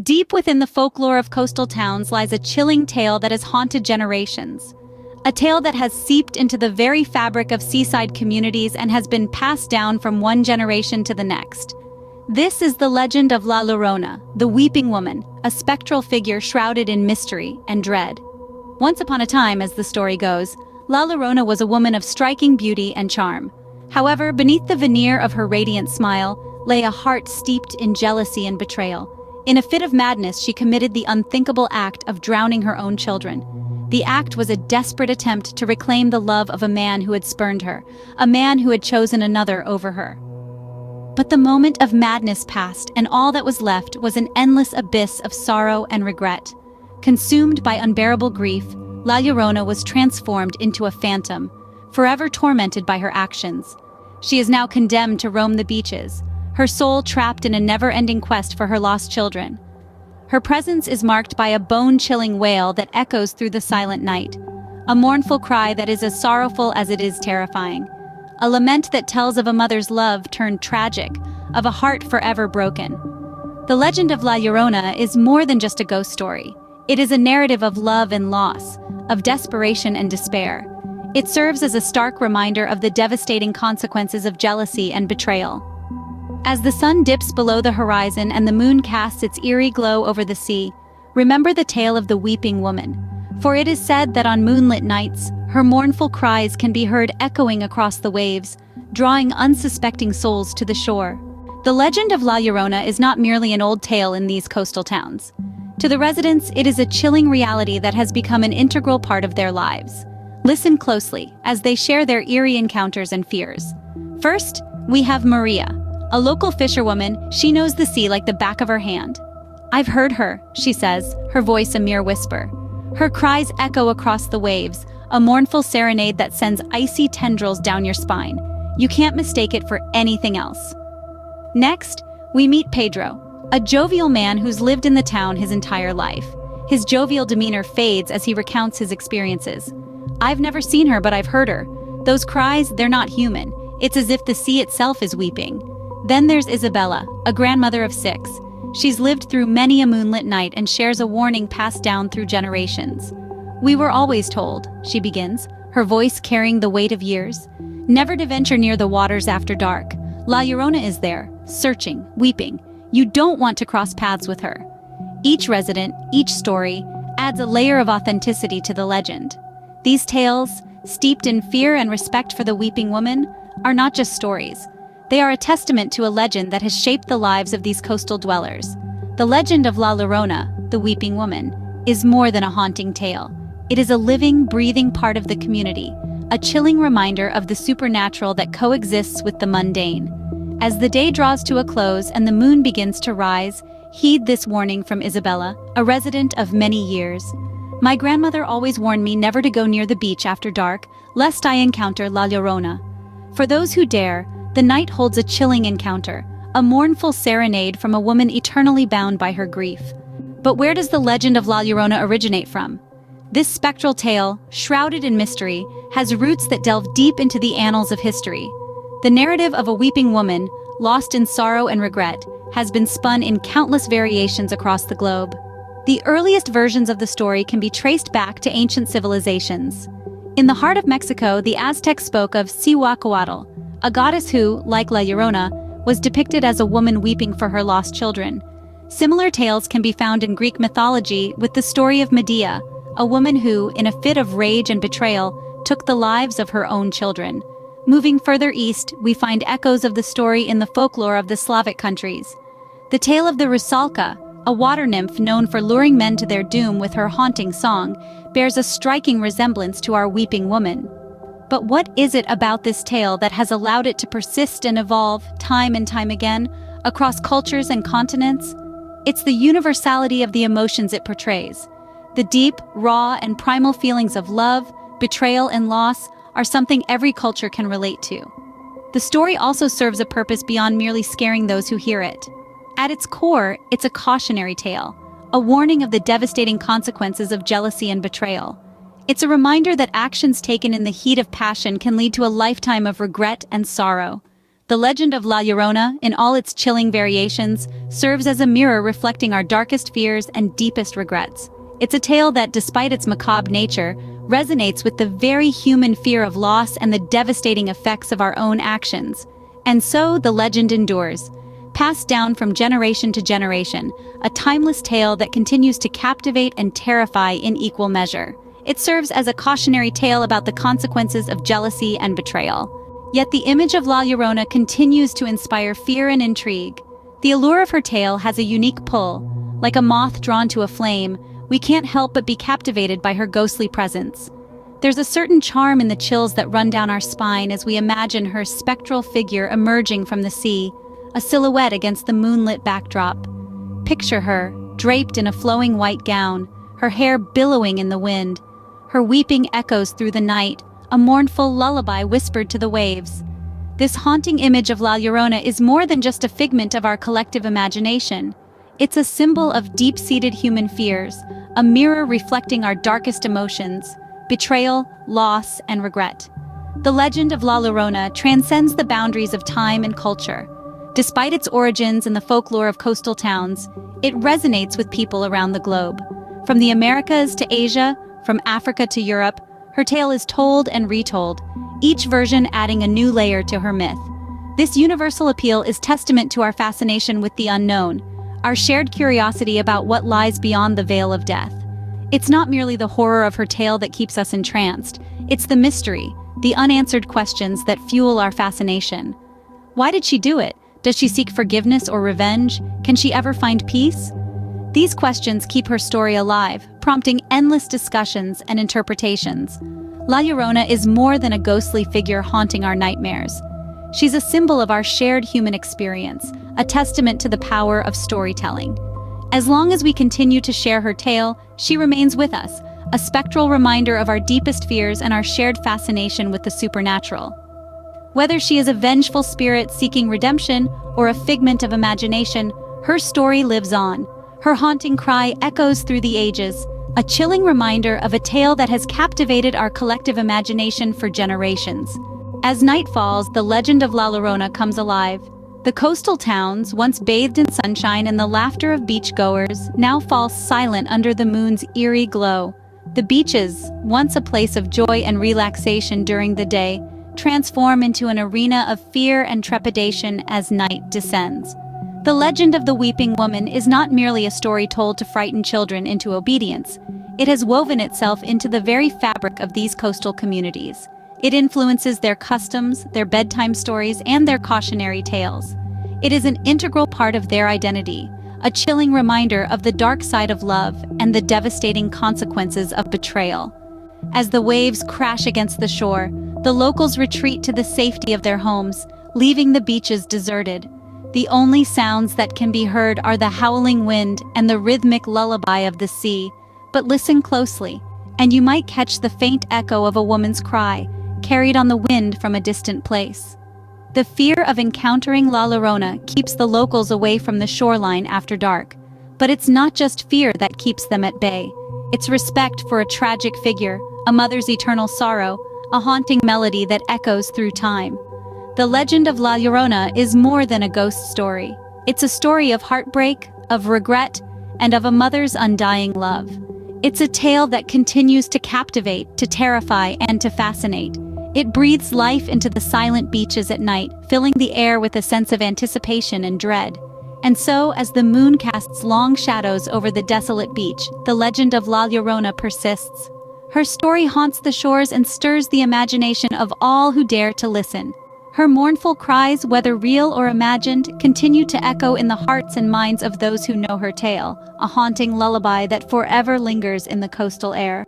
Deep within the folklore of coastal towns lies a chilling tale that has haunted generations. A tale that has seeped into the very fabric of seaside communities and has been passed down from one generation to the next. This is the legend of La Llorona, the Weeping Woman, a spectral figure shrouded in mystery and dread. Once upon a time, as the story goes, La Llorona was a woman of striking beauty and charm. However, beneath the veneer of her radiant smile lay a heart steeped in jealousy and betrayal. In a fit of madness, she committed the unthinkable act of drowning her own children. The act was a desperate attempt to reclaim the love of a man who had spurned her, a man who had chosen another over her. But the moment of madness passed, and all that was left was an endless abyss of sorrow and regret. Consumed by unbearable grief, La Llorona was transformed into a phantom, forever tormented by her actions. She is now condemned to roam the beaches, her soul trapped in a never-ending quest for her lost children. Her presence is marked by a bone-chilling wail that echoes through the silent night, a mournful cry that is as sorrowful as it is terrifying, a lament that tells of a mother's love turned tragic, of a heart forever broken. The legend of La Llorona is more than just a ghost story. It is a narrative of love and loss, of desperation and despair. It serves as a stark reminder of the devastating consequences of jealousy and betrayal. As the sun dips below the horizon and the moon casts its eerie glow over the sea, remember the tale of the Weeping Woman. For it is said that on moonlit nights, her mournful cries can be heard echoing across the waves, drawing unsuspecting souls to the shore. The legend of La Llorona is not merely an old tale in these coastal towns. To the residents, it is a chilling reality that has become an integral part of their lives. Listen closely as they share their eerie encounters and fears. First, we have Maria, a local fisherwoman. She knows the sea like the back of her hand. "I've heard her," she says, her voice a mere whisper. Her cries echo across the waves, a mournful serenade that sends icy tendrils down your spine. You can't mistake it for anything else. Next, we meet Pedro, a jovial man who's lived in the town his entire life. His jovial demeanor fades as he recounts his experiences. "I've never seen her, but I've heard her. Those cries, they're not human. It's as if the sea itself is weeping." Then there's Isabella, a grandmother of 6. She's lived through many a moonlit night and shares a warning passed down through generations. "We were always told," she begins, her voice carrying the weight of years, "never to venture near the waters after dark. La Llorona is there, searching, weeping. You don't want to cross paths with her." Each resident, each story, adds a layer of authenticity to the legend. These tales, steeped in fear and respect for the Weeping Woman, are not just stories. They are a testament to a legend that has shaped the lives of these coastal dwellers. The legend of La Llorona, the Weeping Woman, is more than a haunting tale. It is a living, breathing part of the community, a chilling reminder of the supernatural that coexists with the mundane. As the day draws to a close and the moon begins to rise, heed this warning from Isabella, a resident of many years. "My grandmother always warned me never to go near the beach after dark, lest I encounter La Llorona. For those who dare, the night holds a chilling encounter, a mournful serenade from a woman eternally bound by her grief." But where does the legend of La Llorona originate from? This spectral tale, shrouded in mystery, has roots that delve deep into the annals of history. The narrative of a weeping woman, lost in sorrow and regret, has been spun in countless variations across the globe. The earliest versions of the story can be traced back to ancient civilizations. In the heart of Mexico, the Aztecs spoke of Cihuacoatl, a goddess who, like La Llorona, was depicted as a woman weeping for her lost children. Similar tales can be found in Greek mythology with the story of Medea, a woman who, in a fit of rage and betrayal, took the lives of her own children. Moving further east, we find echoes of the story in the folklore of the Slavic countries. The tale of the Rusalka, a water nymph known for luring men to their doom with her haunting song, bears a striking resemblance to our Weeping Woman. But what is it about this tale that has allowed it to persist and evolve time and time again across cultures and continents? It's the universality of the emotions it portrays. The deep, raw, and primal feelings of love, betrayal, and loss are something every culture can relate to. The story also serves a purpose beyond merely scaring those who hear it. At its core, it's a cautionary tale, a warning of the devastating consequences of jealousy and betrayal. It's a reminder that actions taken in the heat of passion can lead to a lifetime of regret and sorrow. The legend of La Llorona, in all its chilling variations, serves as a mirror reflecting our darkest fears and deepest regrets. It's a tale that, despite its macabre nature, resonates with the very human fear of loss and the devastating effects of our own actions. And so the legend endures, passed down from generation to generation, a timeless tale that continues to captivate and terrify in equal measure. It serves as a cautionary tale about the consequences of jealousy and betrayal. Yet the image of La Llorona continues to inspire fear and intrigue. The allure of her tale has a unique pull. Like a moth drawn to a flame, we can't help but be captivated by her ghostly presence. There's a certain charm in the chills that run down our spine as we imagine her spectral figure emerging from the sea, a silhouette against the moonlit backdrop. Picture her, draped in a flowing white gown, her hair billowing in the wind. Her weeping echoes through the night, a mournful lullaby whispered to the waves. This haunting image of La Llorona is more than just a figment of our collective imagination. It's a symbol of deep-seated human fears, a mirror reflecting our darkest emotions, betrayal, loss, and regret. The legend of La Llorona transcends the boundaries of time and culture. Despite its origins in the folklore of coastal towns, it resonates with people around the globe. From the Americas to Asia, from Africa to Europe, her tale is told and retold, each version adding a new layer to her myth. This universal appeal is testament to our fascination with the unknown, our shared curiosity about what lies beyond the veil of death. It's not merely the horror of her tale that keeps us entranced, it's the mystery, the unanswered questions that fuel our fascination. Why did she do it? Does she seek forgiveness or revenge? Can she ever find peace? These questions keep her story alive, prompting endless discussions and interpretations. La Llorona is more than a ghostly figure haunting our nightmares. She's a symbol of our shared human experience, a testament to the power of storytelling. As long as we continue to share her tale, she remains with us, a spectral reminder of our deepest fears and our shared fascination with the supernatural. Whether she is a vengeful spirit seeking redemption or a figment of imagination, her story lives on. Her haunting cry echoes through the ages, a chilling reminder of a tale that has captivated our collective imagination for generations. As night falls, the legend of La Llorona comes alive. The coastal towns, once bathed in sunshine and the laughter of beachgoers, now fall silent under the moon's eerie glow. The beaches, once a place of joy and relaxation during the day, transform into an arena of fear and trepidation as night descends. The legend of the Weeping Woman is not merely a story told to frighten children into obedience. It has woven itself into the very fabric of these coastal communities. It influences their customs, their bedtime stories, and their cautionary tales. It is an integral part of their identity, a chilling reminder of the dark side of love and the devastating consequences of betrayal. As the waves crash against the shore, the locals retreat to the safety of their homes, leaving the beaches deserted. The only sounds that can be heard are the howling wind and the rhythmic lullaby of the sea. But listen closely, and you might catch the faint echo of a woman's cry, carried on the wind from a distant place. The fear of encountering La Llorona keeps the locals away from the shoreline after dark. But it's not just fear that keeps them at bay. It's respect for a tragic figure, a mother's eternal sorrow, a haunting melody that echoes through time. The legend of La Llorona is more than a ghost story. It's a story of heartbreak, of regret, and of a mother's undying love. It's a tale that continues to captivate, to terrify, and to fascinate. It breathes life into the silent beaches at night, filling the air with a sense of anticipation and dread. And so, as the moon casts long shadows over the desolate beach, the legend of La Llorona persists. Her story haunts the shores and stirs the imagination of all who dare to listen. Her mournful cries, whether real or imagined, continue to echo in the hearts and minds of those who know her tale, a haunting lullaby that forever lingers in the coastal air.